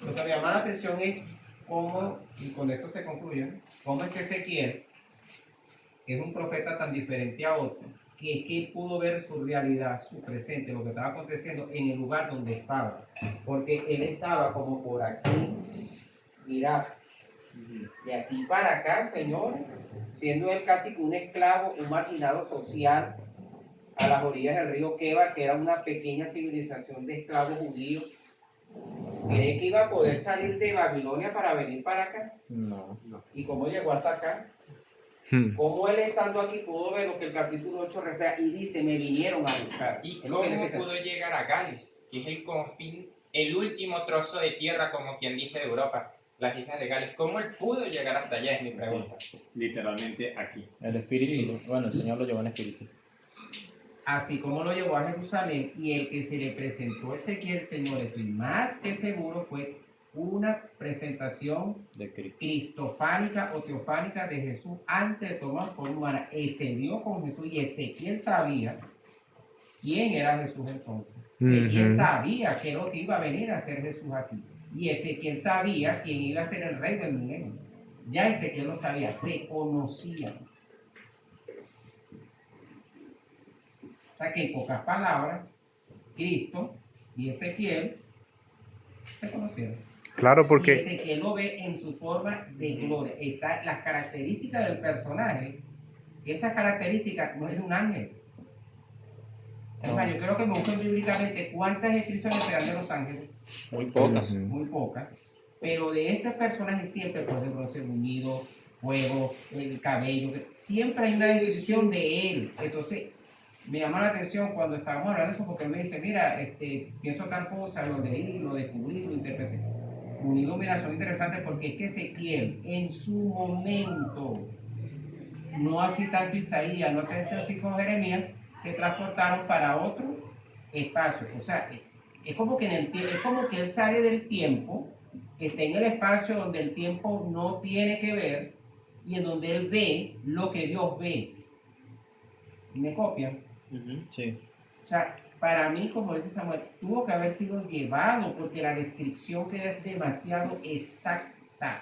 lo que me llama la atención es cómo, y con esto se concluye, cómo es que Ezequiel es un profeta tan diferente a otro, que es que él pudo ver su realidad, su presente, lo que estaba aconteciendo en el lugar donde estaba. Porque él estaba como por aquí, mirad, de aquí para acá, señores, siendo él casi que un esclavo, un marginado social, a las orillas del río Queba, que era una pequeña civilización de esclavos judíos. ¿Cree que iba a poder salir de Babilonia para venir para acá? No. ¿Y cómo llegó hasta acá? Hmm. ¿Cómo él estando aquí pudo ver lo que el capítulo 8 refleja y dice, me vinieron a buscar? ¿Y Es lo que cómo le pudo llegar a Gales, que es el confín, el último trozo de tierra, como quien dice, de Europa, las islas de Gales? ¿Cómo él pudo llegar hasta allá? Es mi pregunta. Literalmente aquí. El espíritu, bueno, el Señor lo llevó en espíritu. Así como lo llevó a Jerusalén y el que se le presentó a Ezequiel, Señor, estoy más que seguro, fue una presentación De Cristo. cristofánica o teofánica de Jesús antes de tomar forma humana. Él se dio con Jesús y Ezequiel sabía quién era Jesús entonces. Ezequiel Ujú. sabía que lo que iba a venir a ser Jesús aquí. Y Ezequiel sabía quién iba a ser el rey del milenio. Ya Ezequiel lo sabía, se conocían. O sea que en pocas palabras, Cristo y Ezequiel se conocieron. Claro, Y porque Ezequiel lo ve en su forma de gloria. Está las características del personaje. Esas características no es de un ángel. Es más, yo creo que me busquen bíblicamente cuántas descripciones se dan de los ángeles. Muy pocas. Ujú. Muy pocas. Pero de este personaje siempre, por ejemplo, ese unido, fuego, el cabello, siempre hay una descripción de él. Entonces, me llama la atención cuando estábamos hablando de eso, porque él me dice, mira, pienso tal cosa, lo leí, lo descubrí, lo interpreté. Una iluminación interesante porque es que Ezequiel en su momento, no así tanto Isaías, no así como Jeremías, se transportaron para otro espacio. O sea, es como que es como que él sale del tiempo, está en el espacio donde el tiempo no tiene que ver y en donde él ve lo que Dios ve. ¿Me copian? Sí. O sea, para mí, como dice Samuel, tuvo que haber sido llevado porque la descripción queda demasiado exacta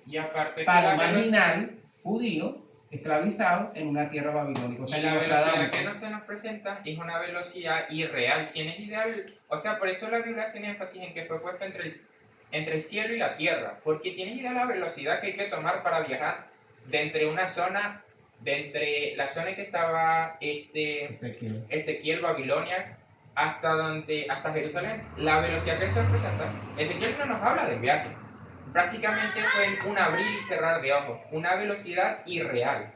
Y aparte que para la un velocidad, marginal judío esclavizado en una tierra babilónica. O sea, y que la nos velocidad tratamos. que no se nos presenta es una velocidad irreal. ¿Tienes idea? O sea, por eso la Biblia hace énfasis en que fue puesta entre el cielo y la tierra. Porque tienes idea de la velocidad que hay que tomar para viajar de entre una zona, de entre la zona en que estaba Ezequiel. Ezequiel, Babilonia, hasta Jerusalén. La velocidad que se nos presenta, Ezequiel no nos habla del viaje. Prácticamente fue un abrir y cerrar de ojos, una velocidad irreal.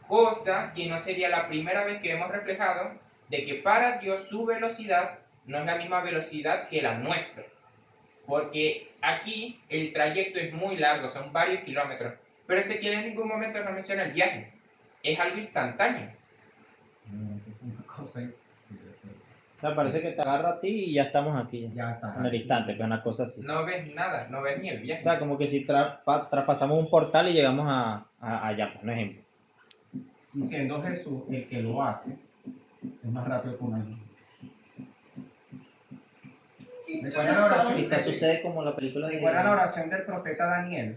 Cosa que no sería la primera vez que hemos reflejado de que para Dios su velocidad no es la misma velocidad que la nuestra. Porque aquí el trayecto es muy largo, son varios kilómetros. Pero Ezequiel en ningún momento nos menciona el viaje. Es algo instantáneo. Una cosa, O sea, parece que te agarro a ti y ya estamos aquí. ya está. En el instante, pues una cosa así. No ves nada, no ves ni el O viaje. sea, como que si traspasamos un portal y llegamos allá, por ejemplo. Y siendo Jesús el que lo hace, es más rápido que un ángel. ¿Recuerdan la oración? Quizás sucede como la película de... ¿Recuerdan la oración del profeta Daniel?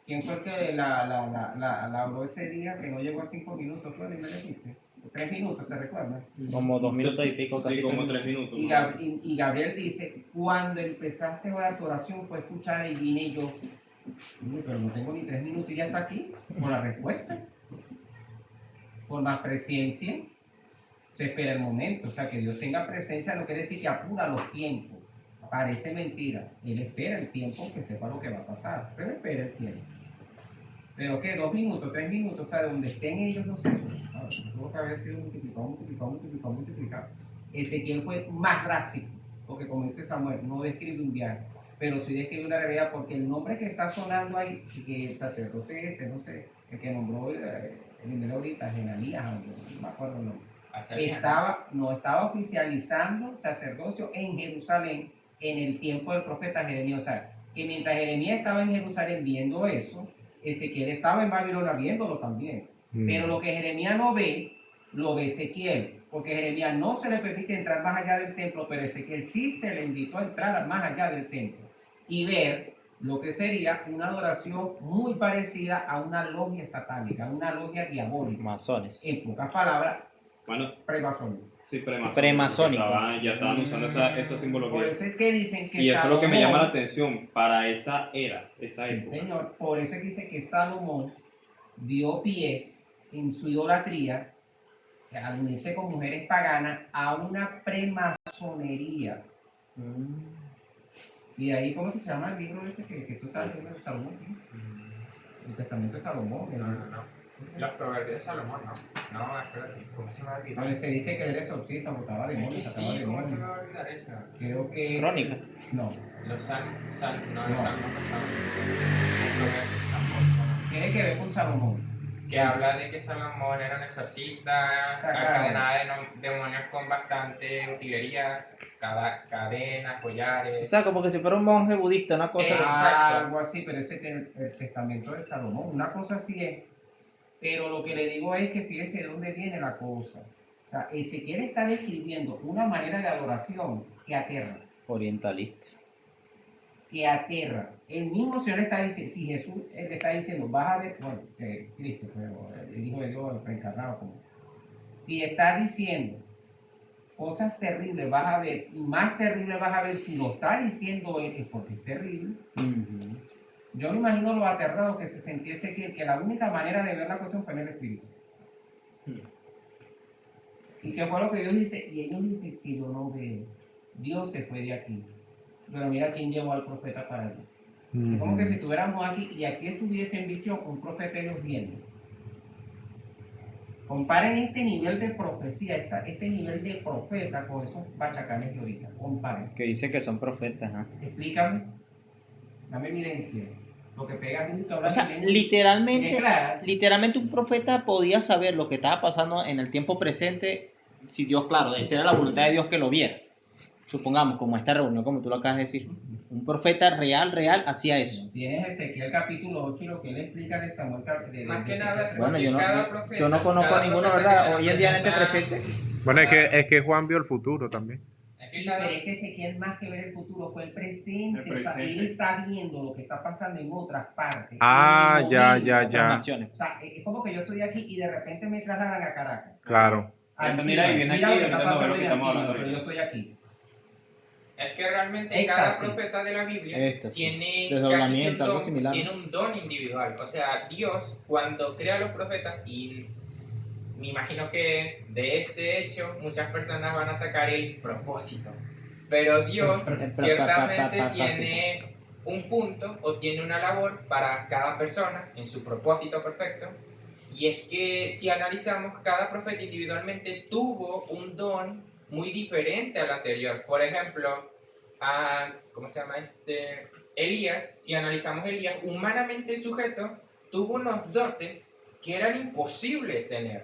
¿Quién fue el que la oró ese día que no llegó a 5 minutos? ¿Fue? ¿Me dijiste? 3 minutos, ¿se recuerda? Como 2 minutos y pico, casi Sí, como 3 3 minutos. Y Gabriel dice, cuando empezaste a orar tu oración fue escuchar y vine yo. Mire, pero no tengo ni 3 minutos y ya está aquí, por la respuesta. Por más presencia, se espera el momento. O sea, que Dios tenga presencia no quiere decir que apura los tiempos. Parece mentira. Él espera el tiempo que sepa lo que va a pasar, pero espera el tiempo. Pero que 2 minutos, 3 minutos, o sea, de donde estén ellos, no sé, tuvo que haber sido multiplicado. Ezequiel fue más drástico, porque como dice Samuel, no describe un viaje, pero sí describe una realidad, porque el nombre que está sonando ahí, y que el sacerdote ese, no sé, el que nombró el dinero ahorita, Genanías, no me acuerdo el nombre, estaba oficializando sacerdocio en Jerusalén en el tiempo del profeta Jeremías. O sea, que mientras Jeremías estaba en Jerusalén viendo eso, Ezequiel estaba en Babilonia viéndolo también. Pero lo que Jeremías no ve, lo ve Ezequiel. Porque Jeremías no se le permite entrar más allá del templo, pero Ezequiel sí se le invitó a entrar más allá del templo y ver lo que sería una adoración muy parecida a una logia satánica, una logia diabólica. Masones. En pocas palabras, Bueno, premasónica. sí, premasónico. Premasónico. Ya estaban usando esa simbología. Por eso es que dicen que Y eso es lo que me Salomón- llama la atención para esa era, esa Sí, época. señor. Por eso es que dice que Salomón dio pies en su idolatría, al unirse con mujeres paganas, a una premasonería. Y de ahí, ¿cómo que se llama el libro ese que tú estás leyendo de Salomón? El Testamento de Salomón. No. Los proverbios de Salomón, no. No, espérate. ¿Cómo se me va a olvidar? Donde se dice que él era exorcista, botaba Es demonios, que sacaba sí, ¿cómo se me demonios. va a olvidar eso? Creo que... Crónica. No. Los salmos, los salmos No. no salmos. Los proverbios tampoco. Tiene que ver con Salomón. Que habla de que Salomón era un exorcista, Claro. encadenaba de demonios con bastante utilería, cadenas, O collares. sea, como que si fuera un monje budista, una cosa así. Exacto. Algo así, pero ese es el testamento de Salomón. Una cosa así es. Pero lo que le digo es que fíjese de dónde viene la cosa. O sea, Ezequiel está describiendo una manera de adoración que aterra. Orientalista. Que aterra. El mismo Señor está diciendo, si Jesús le está diciendo, vas a ver, bueno, Cristo, el Hijo de Dios, el reencarnado, como, si está diciendo cosas terribles vas a ver, y más terribles vas a ver, si lo está diciendo él, es porque es terrible. Yo me imagino lo aterrado que se sentía Ezequiel, que la única manera de ver la cuestión fue en el Espíritu. ¿Y qué fue lo que Dios dice? Y ellos dicen que yo no veo. Dios se fue de aquí. Pero mira quién llevó al profeta para allá. Es como que si estuviéramos aquí y aquí estuviese en visión un profeta de Dios viendo. Comparen este nivel de profecía, este nivel de profeta con esos bachacanes de ahorita. Comparen. Que dice que son profetas. ¿Ah? Explícame. Dame evidencia. Lo que pega a mí, que habla O sea, bien, literalmente, bien claras. literalmente un profeta podía saber lo que estaba pasando en el tiempo presente si Dios, claro, esa era la voluntad de Dios que lo viera. Supongamos, como esta reunión, como tú lo acabas de decir, un profeta real hacía eso. Tienes Ezequiel capítulo 8 y lo que él explica de Samuel Más que nada, Bueno, porque yo cada profeta, no conozco a cada ninguno, profeta que ¿verdad? se Hoy en día en este presenta- presente. Bueno, es que Juan vio el futuro también. Es que Sí, cada- pero es que Ezequiel más que ver el futuro fue el presente. El O sea, presente. él está viendo lo que está pasando en otras partes. Ah, en el ya, momento. ya, ya. Informaciones. O sea, es como que yo estoy aquí y de repente me trasladan a Caracas. Claro. Mira, y viene Mira aquí, lo que está ahorita no ve pasando lo que en estamos Antigua, hablando pero yo ahorita. estoy aquí. Es que realmente Éxtasis. cada profeta de la Biblia Éxtasis. tiene, Desdoblamiento, casi que un algo don, similar. tiene un don individual. O sea, Dios cuando crea a los profetas, y me imagino que de este hecho muchas personas van a sacar el propósito. Pero Dios ciertamente tiene un punto o tiene una labor para cada persona en su propósito perfecto. Y es que si analizamos, cada profeta individualmente tuvo un don muy diferente al anterior. Por ejemplo, ¿cómo se llama este? Elías, si analizamos Elías, humanamente el sujeto tuvo unos dotes que eran imposibles tener.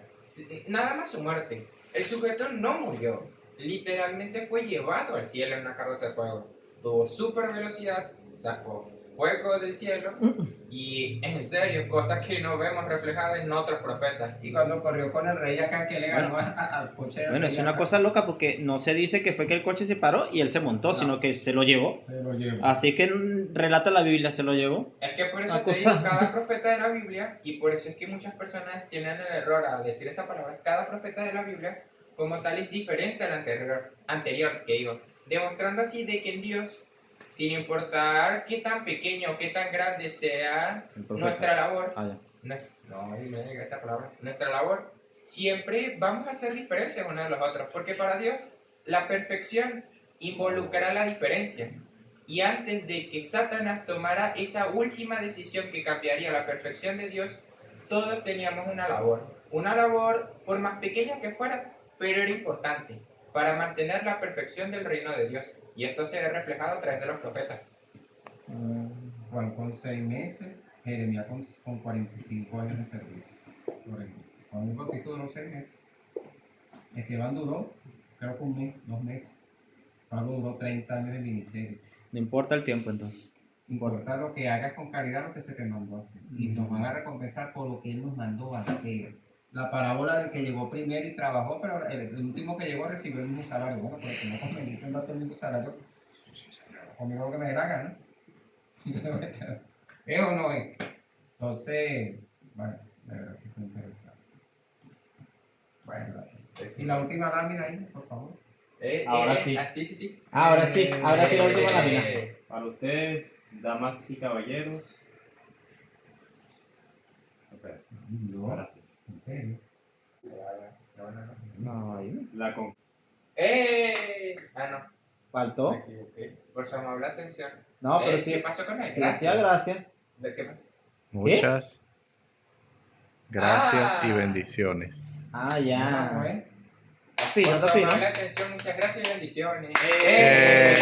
Nada más su muerte. El sujeto no murió. Literalmente fue llevado al cielo en una carroza de fuego. Tuvo super velocidad, sacó fuego del cielo y en serio, cosas que no vemos reflejadas en otros profetas. Y cuando corrió con el rey acá, que le ganó al coche del Bueno, rey es una acá, cosa loca porque no se dice que fue que el coche se paró y él se montó, sino que se lo llevó. se lo llevó. Así que relata la Biblia, se lo llevó. Es que por eso Una te cosa- digo, cada profeta de la Biblia, y por eso es que muchas personas tienen el error al decir esa palabra, cada profeta de la Biblia como tal es diferente al anterior que digo, demostrando así de que en Dios, sin importar qué tan pequeño o qué tan grande sea El profeta. nuestra labor, Ah, ya. no me diga esa palabra, nuestra labor, siempre vamos a ser diferentes unos de los otros, porque para Dios la perfección involucra la diferencia. Y antes de que Satanás tomara esa última decisión que cambiaría la perfección de Dios, todos teníamos una labor. Una labor, por más pequeña que fuera, pero era importante para mantener la perfección del reino de Dios. Y esto se ve reflejado a través de los profetas. Juan con 6 meses, Jeremías con 45 años de servicio. Por ejemplo, Juan el Bautista duró 6 meses. Esteban duró, creo que 1 mes, 2 meses. Pablo duró 30 años de ministerio. No importa el tiempo entonces. Importa lo que hagas con caridad, lo que se te mandó a hacer. Y nos van a recompensar por lo que Él nos mandó a hacer. La parábola del que llegó primero y trabajó, pero el último que llegó recibió el mismo salario. Bueno, pero que no conveniste en darte el mismo salario, conmigo lo que me dé la gana. ¿Es o no es? Entonces, bueno, de verdad que fue interesante. Bueno, y la última lámina ahí, por favor. Ahora sí. Sí. Ahora sí la última lámina. Para ustedes, damas y caballeros. Espera, No, ahora sí. en serio. No, ahí. La con... No. Faltó. Me equivoqué. Por eso me habló atención. No, pero ¿Qué sí. pasó con él? Sí, hacía gracias. ¿De qué pasó? Muchas gracias y Ah. bendiciones. Ah, No, ya. pues, Está fino, Por está su fino. amable atención, muchas gracias y bendiciones. ¡Eh!